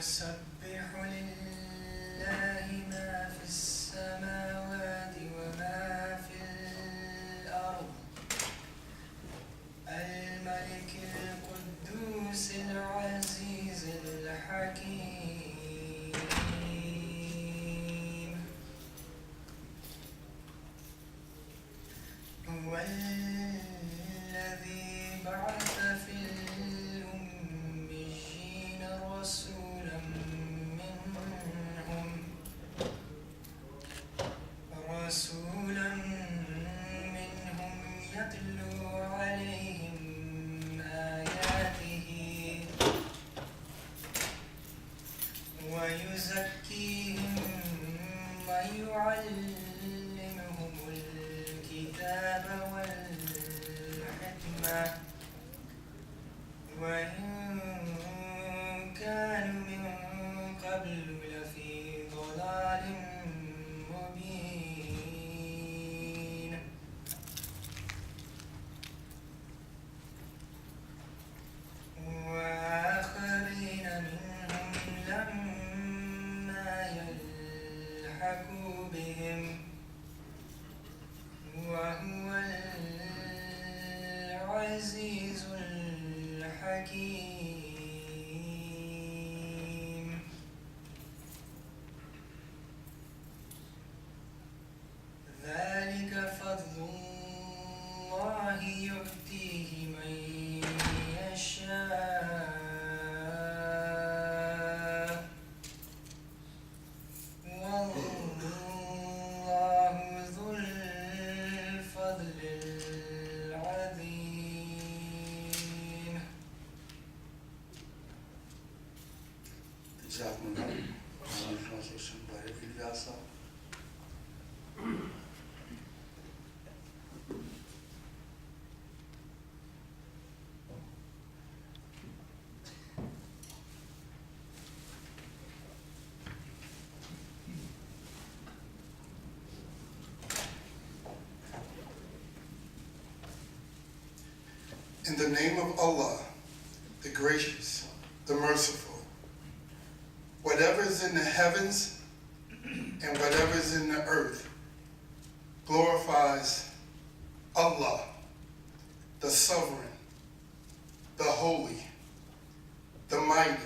يسبح لله ما في السماوات وما في الأرض الملك القدوس العزيز الحكيم هو الذي بعث في الأميين رسولا منهم يتلو عليهم آياته ويزكيهم ويعلمهم الكتاب والحكمة وإن كانوا من قبل لفي ضلال مبين وآخرين منهم لما يلحقوا بهم وهو العزيز الحكيم ذلك فضل الله يؤتيه من يشاء والله ذو الفضل العظيم. Jazakumullah. Translation by Ilyasa. In the name of Allah, the gracious, the merciful, whatever is in the heavens and whatever is in the earth glorifies Allah, the sovereign, the holy, the mighty,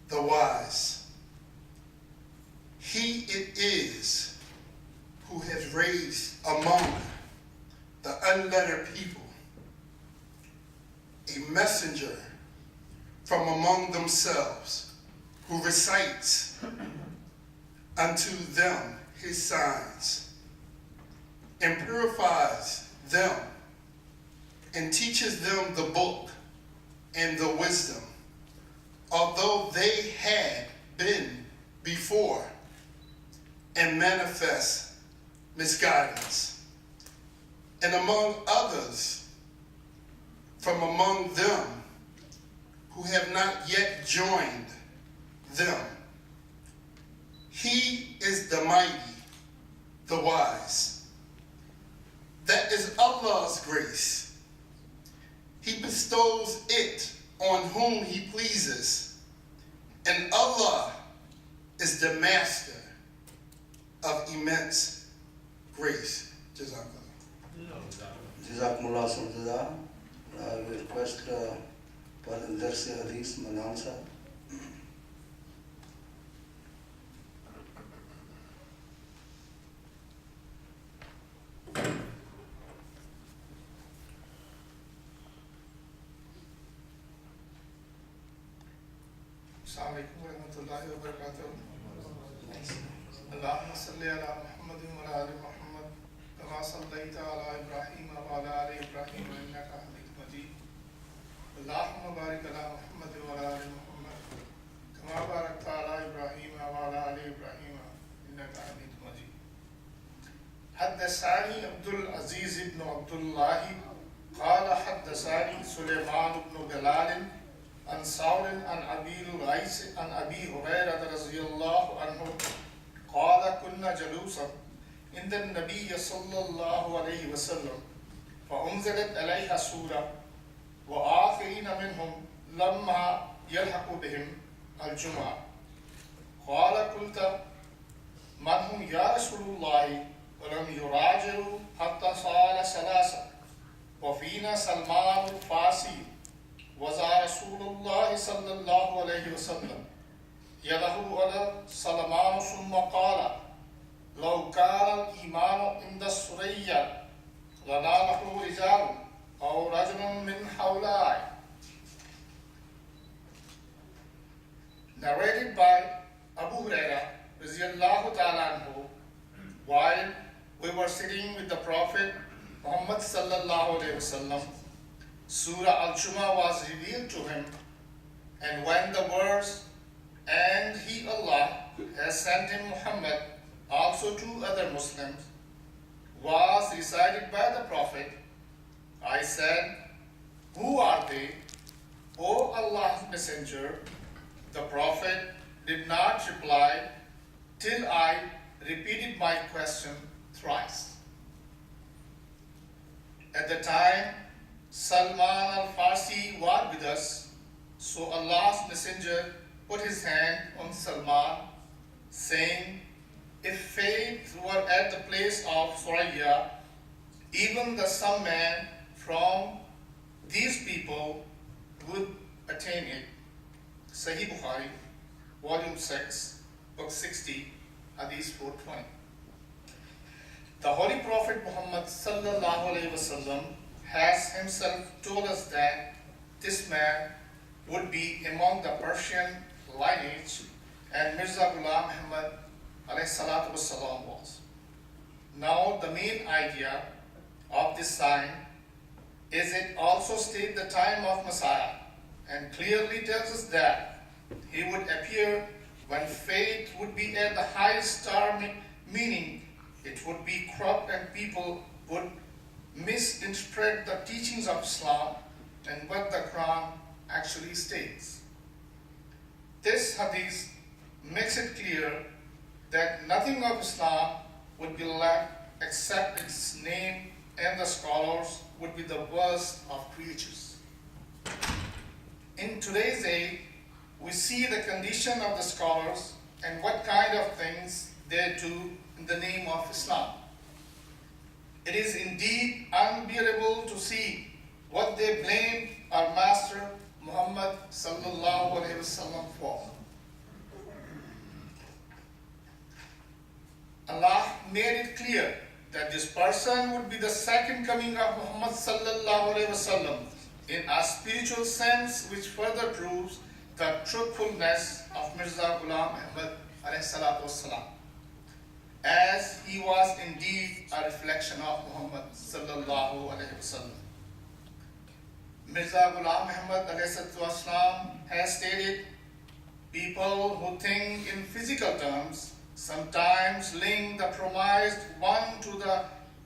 the wise. He it is who has raised among the unlettered people a messenger from among themselves who recites unto them his signs and purifies them and teaches them the book and the wisdom, although they had been before and manifest misguidance, and among others from among them who have not yet joined them. He is the mighty, the wise. That is Allah's grace. He bestows it on whom he pleases, and Allah is the master of immense grace. Jazakumullah Sultana. We request for the Darsi Hadith Manansa. Assalamu alaikum wa rahmatullahi wa barakatuh. Allahumma salli ala Muhammadin wa ala ali Muhammad kama sallaita ala Ibrahim wa ala ali Ibrahim innaka Hamidum Majid. Allahumma barik ala Muhammadin wa ala ali Muhammad kama barakta ala Ibrahim wa ala ali Ibrahim innaka Hamidum Majid. حدثني عبد العزيز بن عبد الله قال حدثني سليمان بن بلال عن سعد عن أبي الغيث عن أبي هريرة رضي الله عنه قال كنا جلوسا عند النبي صلى الله عليه وسلم فأنزلت عليها سورة وآخرين منهم لما يلحق بهم الجمعة قال قلت من هم يا رسول الله ولم يراجعوا حتى صال ثلاثة وفينا سلمان الفارسي وزار رسول الله صلى الله عليه وسلم يده على سلمان ثم قال لو كان الإيمان عند السرية لناله رجال أو رجل من هؤلاء. Narrated by Abu Huraira Radiallahu Ta'ala Anhu, while we were sitting with the Prophet Muhammad Sallallahu Alaihi Wasallam, Surah Al-Jumu'ah was revealed to him, and when the verse, and he Allah has sent him Muhammad also to other Muslims, was recited by the Prophet, I said, who are they, O Allah's Messenger? The Prophet did not reply till I repeated my question thrice. At the time, Salman al-Farsi was with us, so Allah's Messenger put his hand on Salman, saying, if faith were at the place of Suraya, even the some man from these people would attain it. Sahih Bukhari, Volume 6, Book 60, Hadith 420. The Holy Prophet Muhammad Sallallahu Alaihi Wasallam has himself told us that this man would be among the Persian lineage, and Mirza Ghulam Muhammad alayhi salatu wassalam was. Now the main idea of this sign is it also states the time of Messiah and clearly tells us that he would appear when faith would be at the highest star, meaning it would be corrupt and people would misinterpret the teachings of Islam and what the Quran actually states. This hadith makes it clear that nothing of Islam would be left except its name, and the scholars would be the worst of creatures. In today's age, we see the condition of the scholars and what kind of things they do in the name of Islam. It is indeed unbearable to see what they blame our Master Muhammad Sallallahu Alaihi Wasallam for. Allah made it clear that this person would be the second coming of Muhammad Sallallahu Alaihi Wasallam in a spiritual sense, which further proves the truthfulness of Mirza Ghulam Ahmad alayhi salatu wassalam, as he was indeed a reflection of Muhammad Sallallahu Alaihi Wasallam. Mirza Ghulam Ahmad alayhi salatu wassalam has stated, people who think in physical terms sometimes link the promised one to the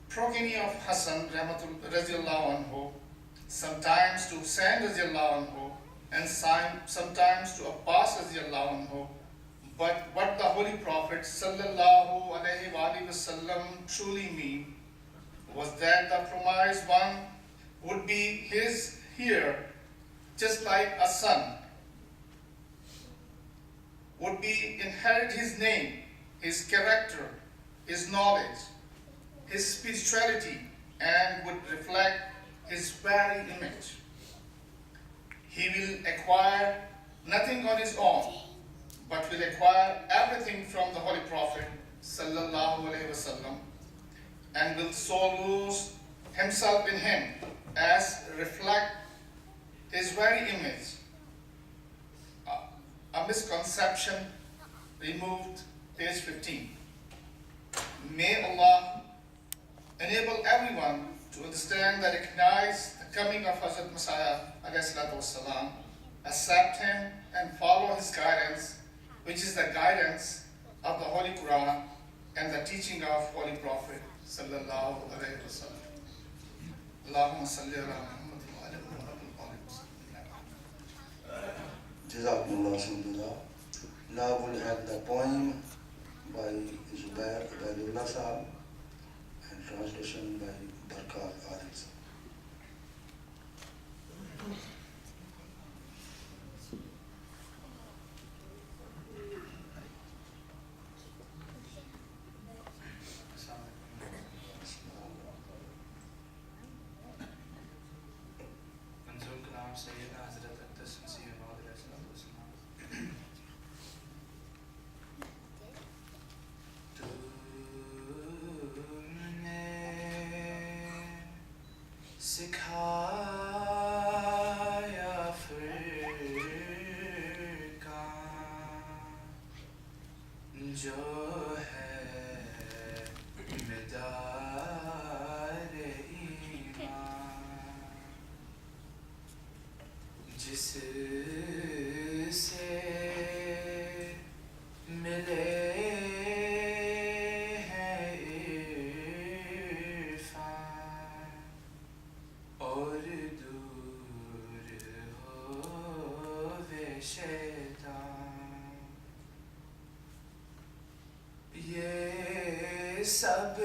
progeny of Hassan radiallahu anhu, sometimes to Hussain radiallahu anhu, and sometimes to Abbas radiallahu anhu. But what the Holy Prophet sallallahu alaihi wasallam truly mean was that the promised one would be his here, just like a son would be inherit his name, his character, his knowledge, his spirituality, and would reflect his very image. He will acquire nothing on his own, but will acquire everything from the Holy Prophet sallallahu alaihi wasallam, and will so lose himself in him as reflect his very image. A misconception removed, page 15. May Allah enable everyone to understand and recognize the coming of Hazrat Messiah والسلام, accept him and follow his guidance, which is the guidance of the Holy Quran and the teaching of Holy Prophet sallallahu alaihi wasallam. Allahumma salli ala Muhammad wa ala Muhammad. Jazakumullah Alhamdulillah. Now we'll have the poem by Zubair Ubaidullah Sahab and translation by Barkat Adil Sahab. مقدس مسیح موعود علیہ الصلوۃ والسلام. تم نے سکھایا فرقان جو ہے مدار ایمان، جس سے ملے ہیں عرفان اور دور ہووے شیطان. یہ سب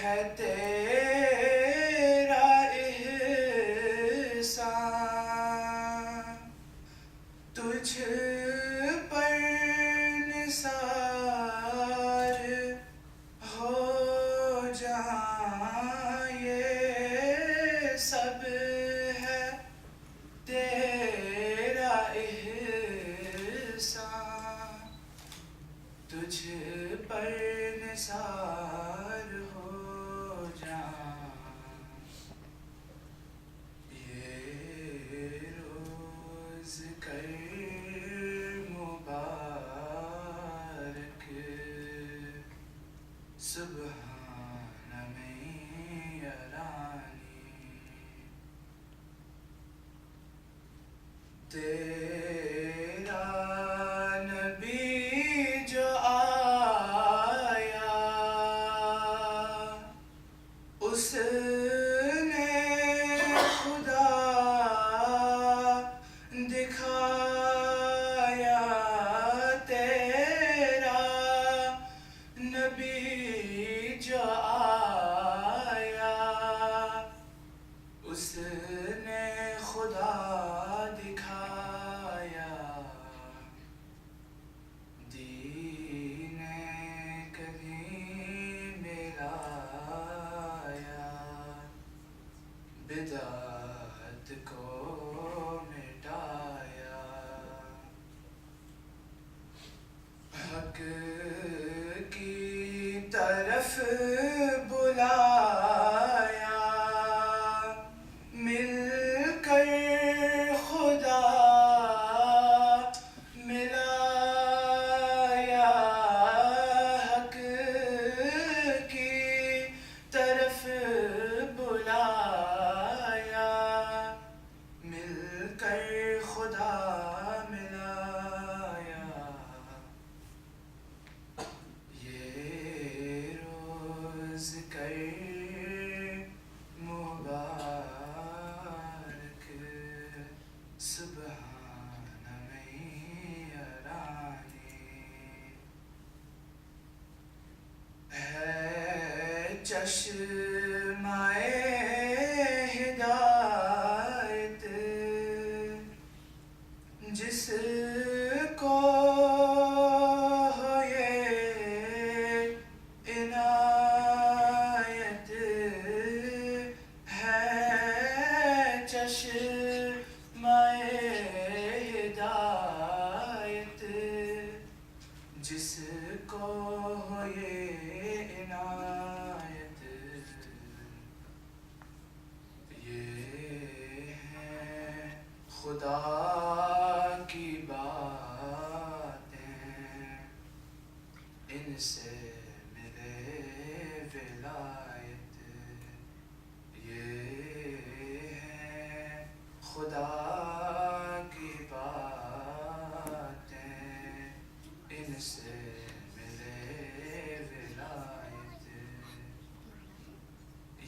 ہے تیرا احسان، تجھ پر نثار ہو جائیں. یہ سب ہے تیرا احسان، تجھ پر نثار ہو جائیں. یہ روز کر مبارک سبحان من یرانی. تیرا نبی جو آیا اس نے خدا دکھایا. تیرا نبی جو آیا اس نے خدا دکھایا. دین کریم لایا، بدعت کو مٹایا. حق کی طرف بلایا، مل کر خدا ملایا. حق کی طرف بلایا، مل کر خدا ملایا. یہ روز کر مبارک سبحان من یرانی. ہے چشمہ ہدایت جس کو ہو یہ عنایت. ہے چشمہ ہدایت جس کو ہو یہ عنایت. یہ ہیں خدا کی باتیں، ان سے ملے ولایت. یہ ہیں خدا کی باتیں، ان سے ملے ولایت.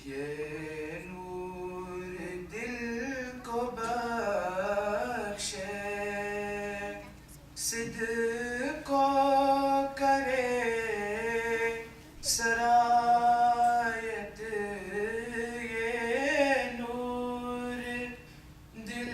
یہ نور دل کو بخشے، صدق کو کرے سرایت. یہ نور دل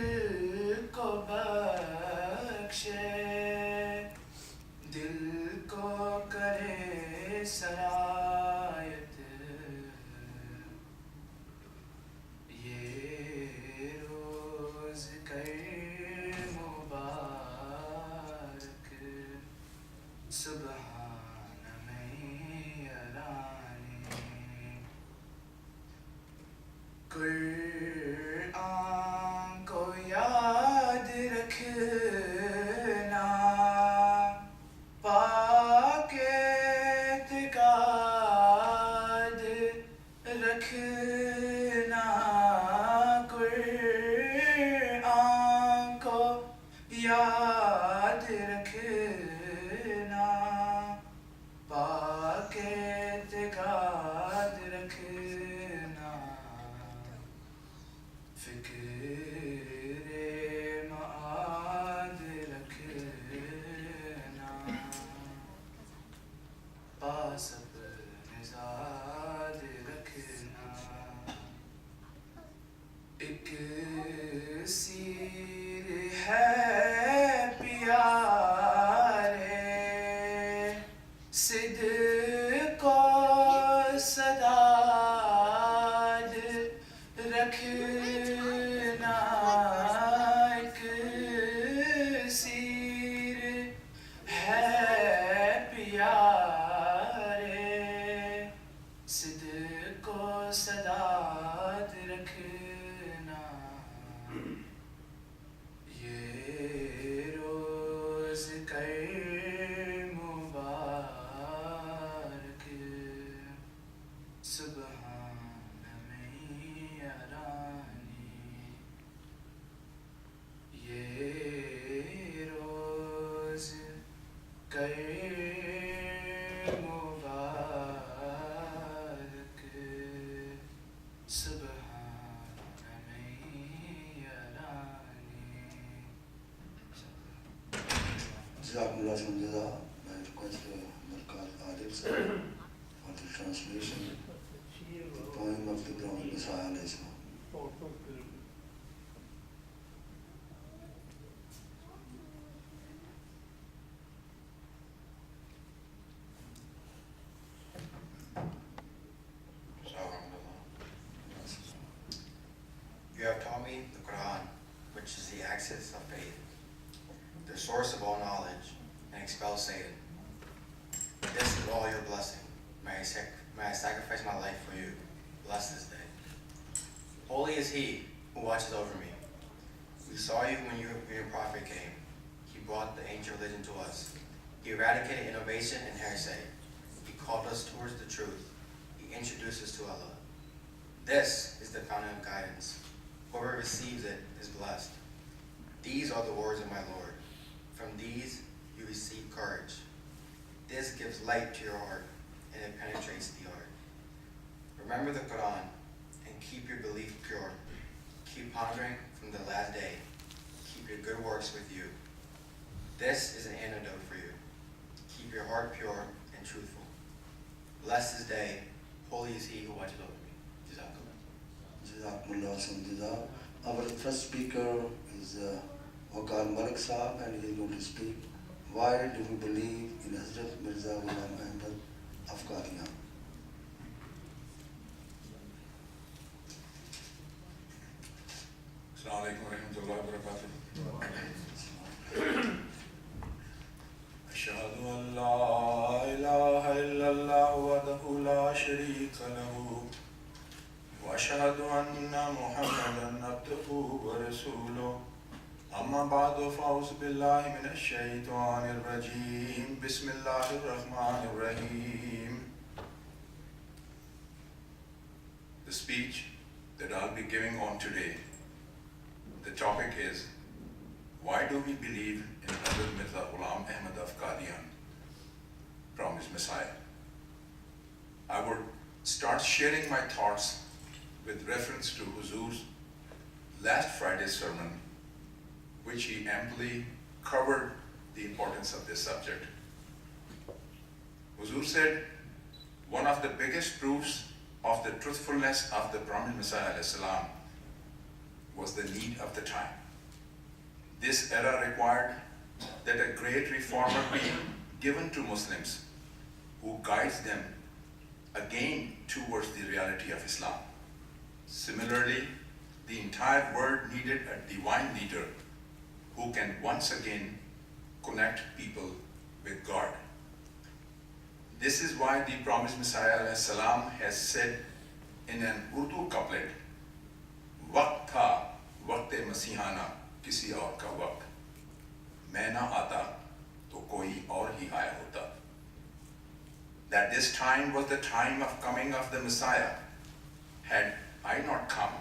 ذكر معاد رکھنا पास अपने ज़ाद रखना एक सीर है प्यारे सिद्क़ और सदाद रखना एक सीर है प्यारे सिद्क़ और सदाद रखना ये रोज़ कर मुबारक सुबहान मैया रानी ये रोज़ कर मुबारक सुबहान मैया रानी Jazakumullah Jaza. I request Barkat Adil sir for the translation of the poem of the Prophet Masih alayhi salam. You have taught me the Quran, which is the axis of faith, the source of all knowledge, and expels Satan. This is all your blessing. May I sacrifice my life for you. Bless this day. Holy is He who watches over me. We saw you when your prophet came. He brought the ancient religion to us. He eradicated innovation and heresy. He called us towards the truth. He introduced us to Allah. This is the fountain of guidance. Whoever receives it is blessed. These are the words of my Lord. From these you receive courage. This gives light to your heart, and it penetrates the heart. Remember the Quran, and keep your belief pure. Keep pondering from the last day. Keep your good works with you. This is an antidote for you. Keep your heart pure and truthful. Blessed this day. Holy is He who watches over me. Jazakallah. Jazakumullah Jaza. Our first speaker is Waqar Malik Saab, and he is going to speak. Why do we believe in Hazrat Mirza Ghulam Ahmad of Qadian? Assalamu alaikum wa rahmatullahi wa barakatuh. Ashhadu an la ilaha illallah wahdahu la sharika lahu wa ashhadu anna Muhammadan abduhu wa rasuluh. Amma ba'du fa'udhu billahi minash shaitanir rajim. Bismillahir rahmanir rahim. The speech that I'll be giving on today, the topic is, why do we believe in Hazrat Mirza Ghulam Ahmad of Qadian, promised Messiah? I would start sharing my thoughts with reference to Huzur's last Friday's sermon, which he amply covered the importance of this subject. Huzur said, one of the biggest proofs of the truthfulness of the promised Messiah alayhi salam was the need of the time. This era required that a great reformer be given to Muslims who guides them again towards the reality of Islam. Similarly, the entire world needed a divine leader who can once again connect people with God. This is why the promised Messiah alayhi salam has said in an Urdu couplet, "Waqt tha, waqt-e masihana, kisi aur ka waqt. Main na aata, to koi aur hi aaya hota." That this time was the time of coming of the Messiah. Had I not come,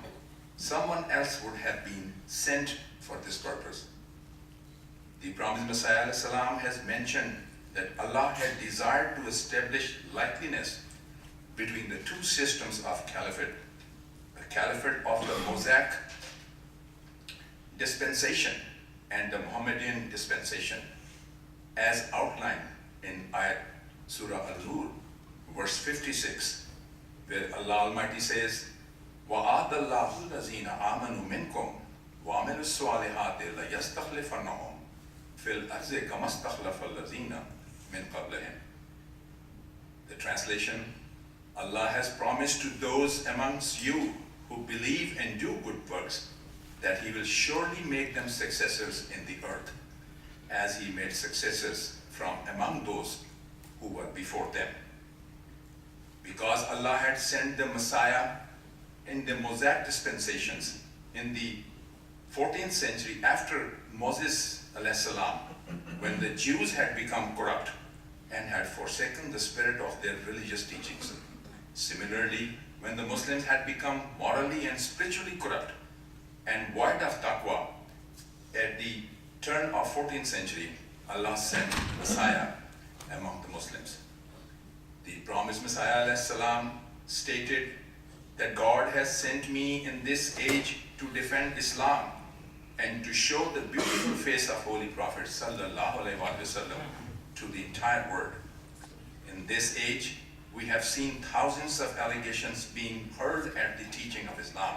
someone else would have been sent for this purpose. The promised Messiah alayhi salam has mentioned that Allah had desired to establish likeness between the two systems of caliphate, the caliphate of the Mosaic dispensation and the Muhammadan dispensation, as outlined in Ayat Surah Al-Nur, verse 56, where Allah Almighty says, وَعَادَ اللَّهُ الَّذِينَ آمَنُوا مِنْكُمْ وَعَمِلُوا الصَّالِحَاتِ لَيَسْتَخْلِفَنَّهُمْ فِي الْأَرْضِ كَمَا اسْتَخْلَفَ الَّذِينَ مِنْ قَبْلِهِمْ. The translation, Allah has promised to those amongst you who believe and do good works that He will surely make them successors in the earth, as He made successors from among those who were before them. Because Allah had sent the Messiah in the Mosaic dispensations in the 14th century after Moses salam, when the Jews had become corrupt and had forsaken the spirit of their religious teachings. Similarly, when the Muslims had become morally and spiritually corrupt and void of taqwa, at the turn of 14th century, Allah sent Messiah among the Muslims. The promised Messiah salam stated that God has sent me in this age to defend Islam and to show the beautiful face of Holy Prophet sallallahu alaihi wasallam to the entire world. In this age, we have seen thousands of allegations being hurled at the teaching of Islam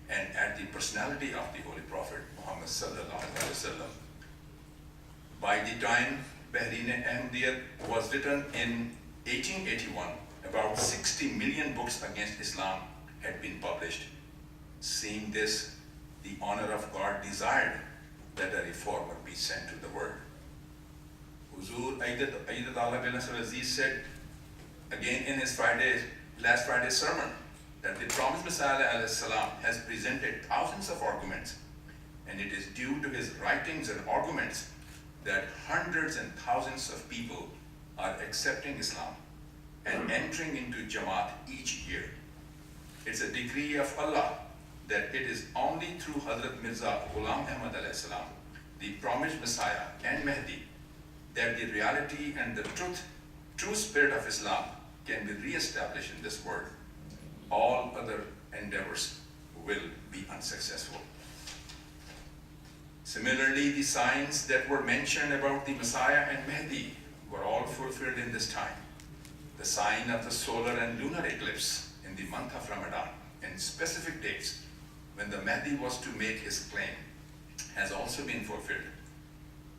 and at the personality of the Holy Prophet Muhammad sallallahu alaihi wasallam. By the time Bahrain Ahmadiyyat was written in 1881, about 60 million books against Islam had been published. Seeing this, the honor of God desired that a reformer be sent to the world. Huzur Ayyadat Allah bin Nasr Aziz said again in his last Friday's sermon that the promised Messiah salam has presented thousands of arguments, and it is due to his writings and arguments that hundreds and thousands of people are accepting Islam and entering into Jamaat each year. It's a decree of Allah that it is only through Hazrat Mirza Ghulam Ahmad alayhi salam, the promised Messiah and Mahdi, that the reality and the true spirit of Islam can be re-established in this world. All other endeavors will be unsuccessful. Similarly, the signs that were mentioned about the Messiah and Mahdi were all fulfilled in this time. The sign of the solar and lunar eclipse in the month of Ramadan and specific dates when the Mahdi was to make his claim has also been fulfilled.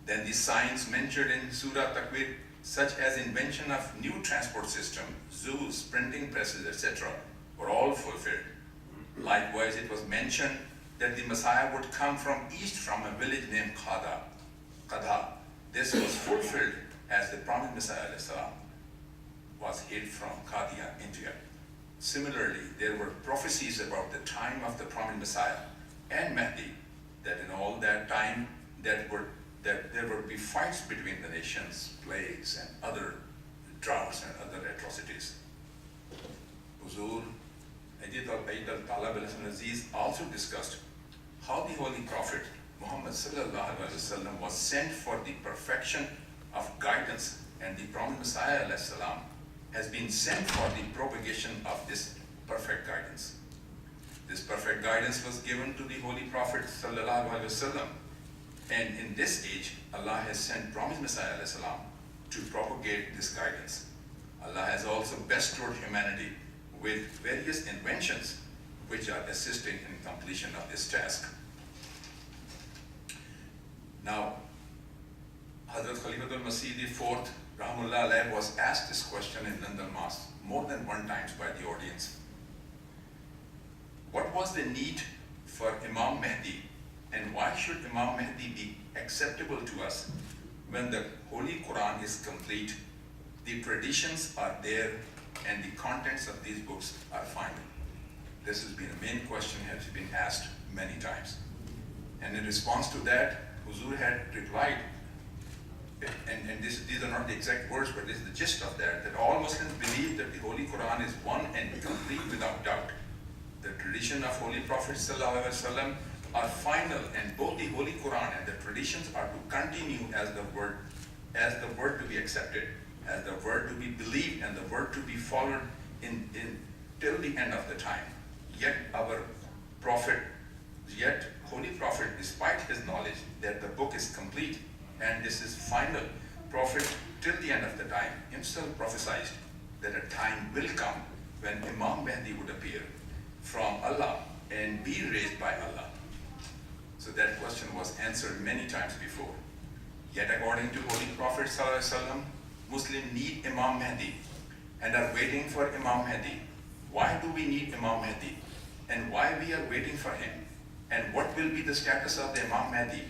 Then the signs mentioned in Surah Takwir, such as invention of new transport system, zoos, printing presses, etc., were all fulfilled. Likewise, it was mentioned that the Messiah would come from east from a village named Qadha. This was fulfilled as the promised Messiah salam was hailed from Qadhiya, India. Similarly, there were prophecies about the time of the promised Messiah and Mahdi, that in all that time that there would be fights between the nations, plagues and other droughts and other atrocities. Huzur Ayyadat Allah bin Nasr Aziz also discussed how the Holy Prophet Muhammad sallallahu alaihi wasallam was sent for the perfection of guidance, and the promised Messiah alayhi salam has been sent for the propagation of this perfect guidance. This perfect guidance was given to the Holy Prophet sallallahu alaihi wasallam, and in this age, Allah has sent promised Messiah alayhi salam to propagate this guidance. Allah has also bestowed humanity with various inventions which are assisting in completion of this task. Now, Hazrat Khalifatul Masih IV Rahmullah Alayh was asked this question in London Mosque more than one time by the audience. What was the need for Imam Mahdi, and why should Imam Mahdi be acceptable to us when the Holy Quran is complete, the traditions are there, and the contents of these books are final? This has been a main question, has been asked many times. And in response to that, Huzur had replied, and these are not the exact words, but this is the gist of that all Muslims believe that the Holy Quran is one and complete without doubt. The tradition of Holy Prophet ﷺ are final, and both the Holy Quran and the traditions are to continue as the word to be accepted, as the word to be believed, and the word to be followed in till the end of the time. Yet Holy Prophet, despite his knowledge that the book is complete and this is final, Prophet till the end of the time himself prophesied that a time will come when Imam Mahdi would appear from Allah and be raised by Allah. So that question was answered many times before. Yet according to Holy Prophet ﷺ, Muslims need Imam Mahdi and are waiting for Imam Mahdi. Why do we need Imam Mahdi? And why we are waiting for him? And what will be the status of the Imam Mahdi?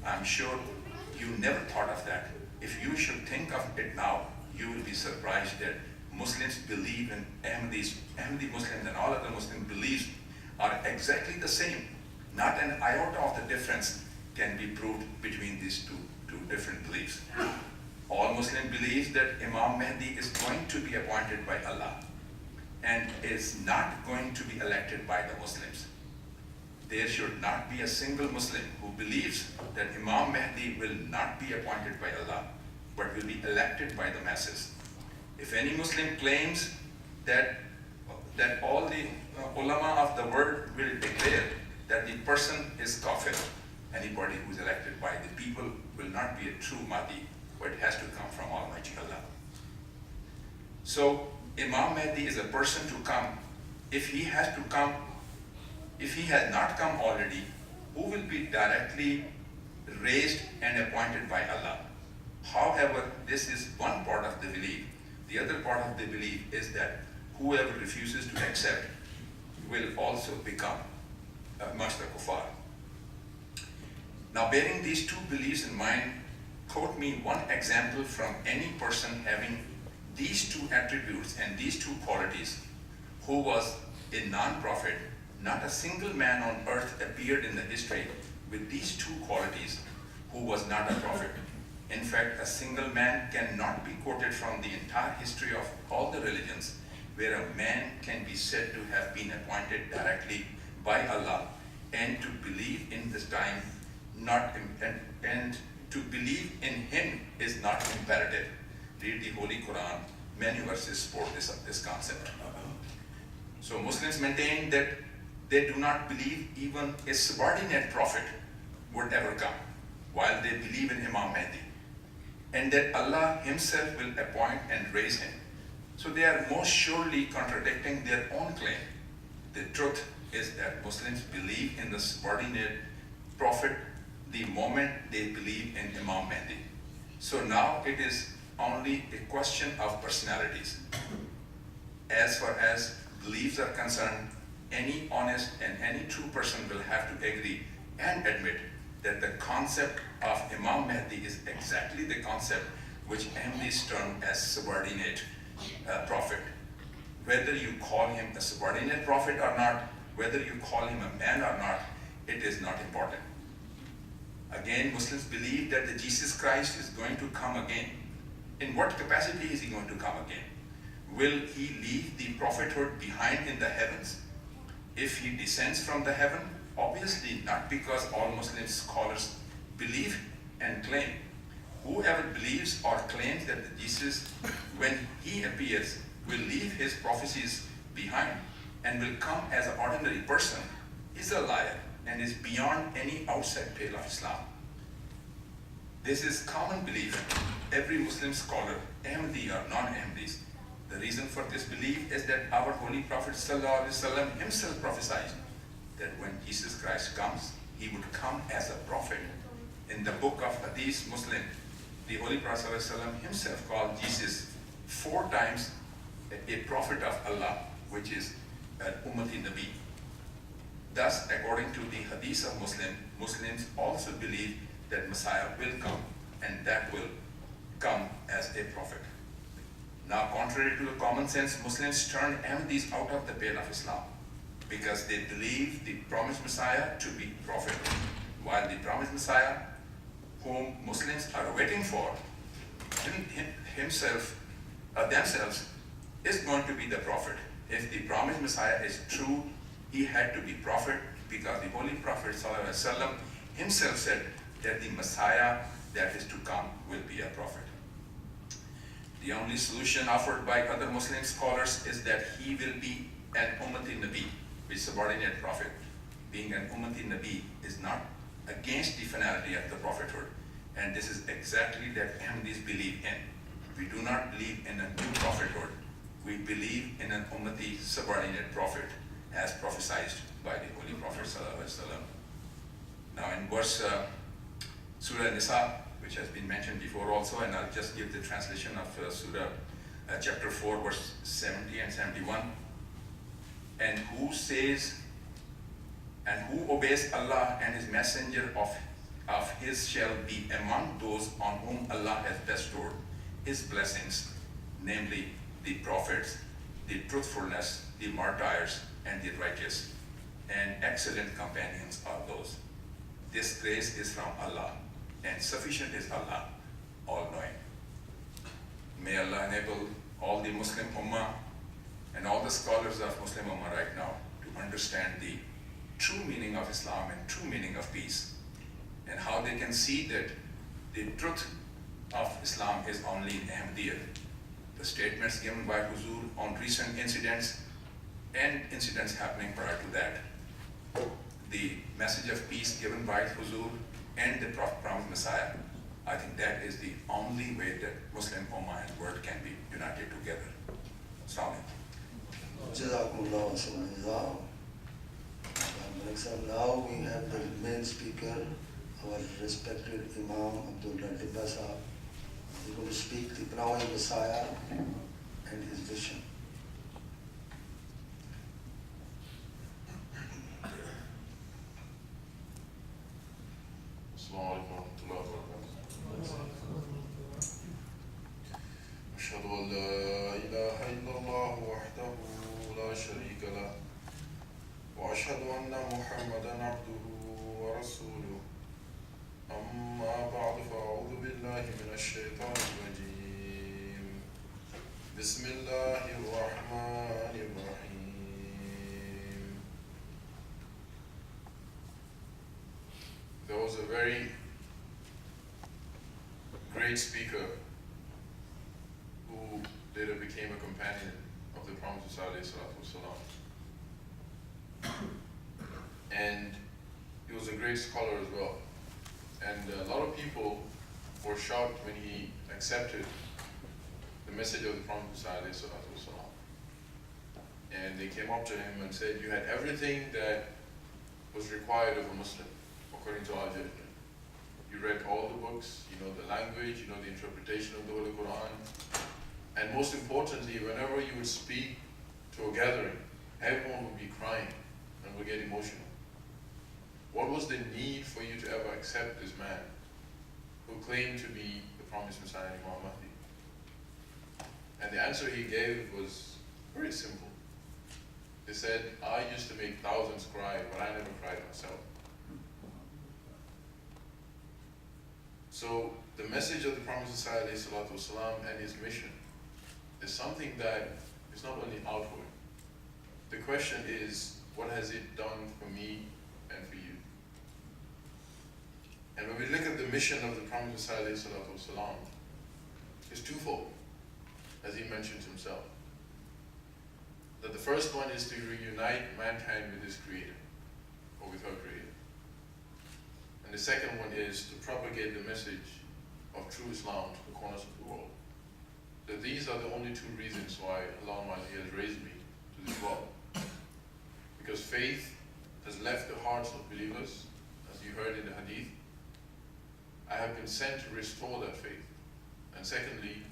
I'm sure you never thought of that. If you should think of it now, you will be surprised that Muslims believe in Ahmadi Muslims and all other Muslim beliefs are exactly the same. Not an iota of the difference can be proved between these two different beliefs. All Muslim believes that Imam Mahdi is going to be appointed by Allah and is not going to be elected by the Muslims. There should not be a single Muslim who believes that Imam Mahdi will not be appointed by Allah, but will be elected by the masses. If any Muslim claims that all the ulama of the world will declare that the person is kafir, anybody who is elected by the people will not be a true Mahdi, but it has to come from Almighty Allah. So Imam Mahdi is a person to come. If he has not come already, who will be directly raised and appointed by Allah? However, this is one part of the belief. The other part of the belief is that whoever refuses to accept will also become amongst the kuffar. Now, bearing these two beliefs in mind, quote me one example from any person having these two attributes and these two qualities who was a non-prophet. Not a single man on earth appeared in the history with these two qualities who was not a prophet. In fact, a single man cannot be quoted from the entire history of all the religions where a man can be said to have been appointed directly by Allah and to believe in this time and to believe in him is not imperative. Read the Holy Quran, many verses support this concept. So Muslims maintain that they do not believe even a subordinate prophet would ever come, while they believe in Imam Mahdi, and that Allah himself will appoint and raise him. So they are most surely contradicting their own claim. The truth is that Muslims believe in the subordinate prophet the moment they believe in Imam Mahdi. So now it is only a question of personalities. As far as beliefs are concerned, any honest and any true person will have to agree and admit that the concept of Imam Mahdi is exactly the concept which Ahmadis term as subordinate prophet. Whether you call him a subordinate prophet or not, whether you call him a man or not, it is not important. Again, Muslims believe that the Jesus Christ is going to come again. In what capacity is he going to come again? Will he leave the prophethood behind in the heavens? If he descends from the heaven, obviously not, because all Muslim scholars believe and claim. Whoever believes or claims that the Jesus, when he appears, will leave his prophecies behind and will come as an ordinary person is a liar and is beyond any outside pale of Islam. This is common belief. Every Muslim scholar, Ahmadi or non-Ahmadis, the reason for this belief is that our Holy Prophet ﷺ himself prophesied that when Jesus Christ comes, he would come as a prophet. In the book of Hadith Muslim, the Holy Prophet ﷺ himself called Jesus 4 times a prophet of Allah, which is an Ummati Nabi. Thus, according to the Hadith of Muslims also believe that Messiah will come and that will come as a prophet. Now, contrary to the common sense, Muslims turn Ahmadis out of the pale of Islam because they believe the promised Messiah to be prophet, while the promised Messiah, whom Muslims are waiting for, themselves, is going to be the prophet. If the promised Messiah is true, he had to be prophet because the Holy Prophet ﷺ himself said that the Messiah that is to come will be a prophet. The only solution offered by other Muslim scholars is that he will be an Ummati Nabi, a subordinate prophet. being an Ummati Nabi, is not against the finality of the prophethood. And this is exactly that Ahmadis believe in. We do not believe in a new prophethood. We believe in an Ummati subordinate prophet as prophesied by the Holy Prophet Sallallahu Alaihi Wasallam. Now in verse Surah Nisa, which has been mentioned before also, and I'll just give the translation of Surah chapter 4, verse 70 and 71. And who says, and who obeys Allah and His Messenger of His shall be among those on whom Allah has bestowed His blessings, namely the prophets, the truthfulness, the martyrs, and the righteous, and excellent companions are those. This grace is from Allah, and sufficient is Allah, all-knowing. May Allah enable all the Muslim Ummah and all the scholars of Muslim Ummah right now to understand the true meaning of Islam and true meaning of peace, and how they can see that the truth of Islam is only in Ahmadiyyat. The statements given by Huzur on recent incidents and incidents happening prior to that, the message of peace given by Huzur and the promised Messiah, I think that is the only way that Muslim Ummah and world can be united together. Assalamu alaikum. Jazakumullah khairan. Now we have the main speaker, our respected Imam Abdullah Tibba Sahab. He's going to speak the promised Messiah and his vision. Assalamu alaikum wa rahmatullahi wa barakatuh. Ashhadu an la ilaha illallah wahdahu la sharika lah wa ashhadu anna Muhammadan abduhu wa rasuluh. Amma ba'du fa'udhu billahi minash shaitanir rajim. Bismillahir rahmanir rahim. There was a very great speaker who later became a companion of the Prophet ﷺ. And he was a great scholar as well. And a lot of people were shocked when he accepted the message of the Prophet ﷺ. And they came up to him and said, you had everything that was required of a Muslim, according to our judgment. You read all the books, you know the language, you know the interpretation of the Holy Quran. And most importantly, whenever you would speak to a gathering, everyone would be crying and would get emotional. What was the need for you to ever accept this man who claimed to be the promised Messiah, Imam Mahdi? And the answer he gave was very simple. He said, I used to make thousands cry, but I never cried myself. So the message of the Prophet ﷺ and his mission is something that is not only outward. The question is, what has it done for me and for you? And when we look at the mission of the Prophet ﷺ, it's twofold, as he mentioned himself. That the first one is to reunite mankind with his Creator, or with her Creator. And the second one is to propagate the message of true Islam to the corners of the world. That these are the only two reasons why Allah Almighty has raised me to this world. Because faith has left the hearts of believers, as you heard in the hadith. I have been sent to restore that faith. And secondly,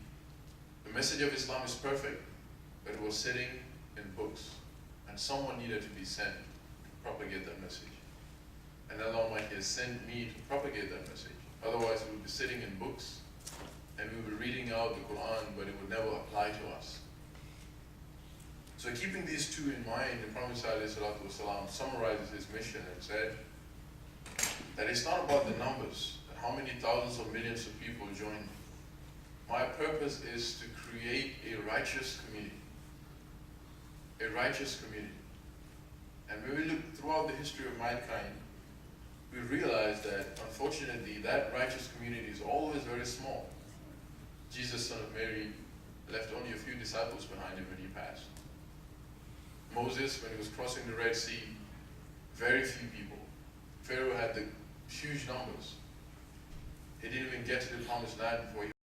the message of Islam is perfect, but it was sitting in books. And someone needed to be sent to propagate that message. And Allah Almighty has sent me to propagate that message. Otherwise, we would be sitting in books and we would be reading out the Quran, but it would never apply to us. So keeping these two in mind, the Prophet ﷺ summarizes his mission and said that it's not about the numbers, and how many thousands or millions of people join me. My purpose is to create a righteous community. A righteous community. And when we look throughout the history of mankind, we realize that, unfortunately, that righteous community is always very small. Jesus, son of Mary, left only a few disciples behind him when he passed. Moses, when he was crossing the Red Sea, very few people. Pharaoh had the huge numbers. He didn't even get to the promised land before he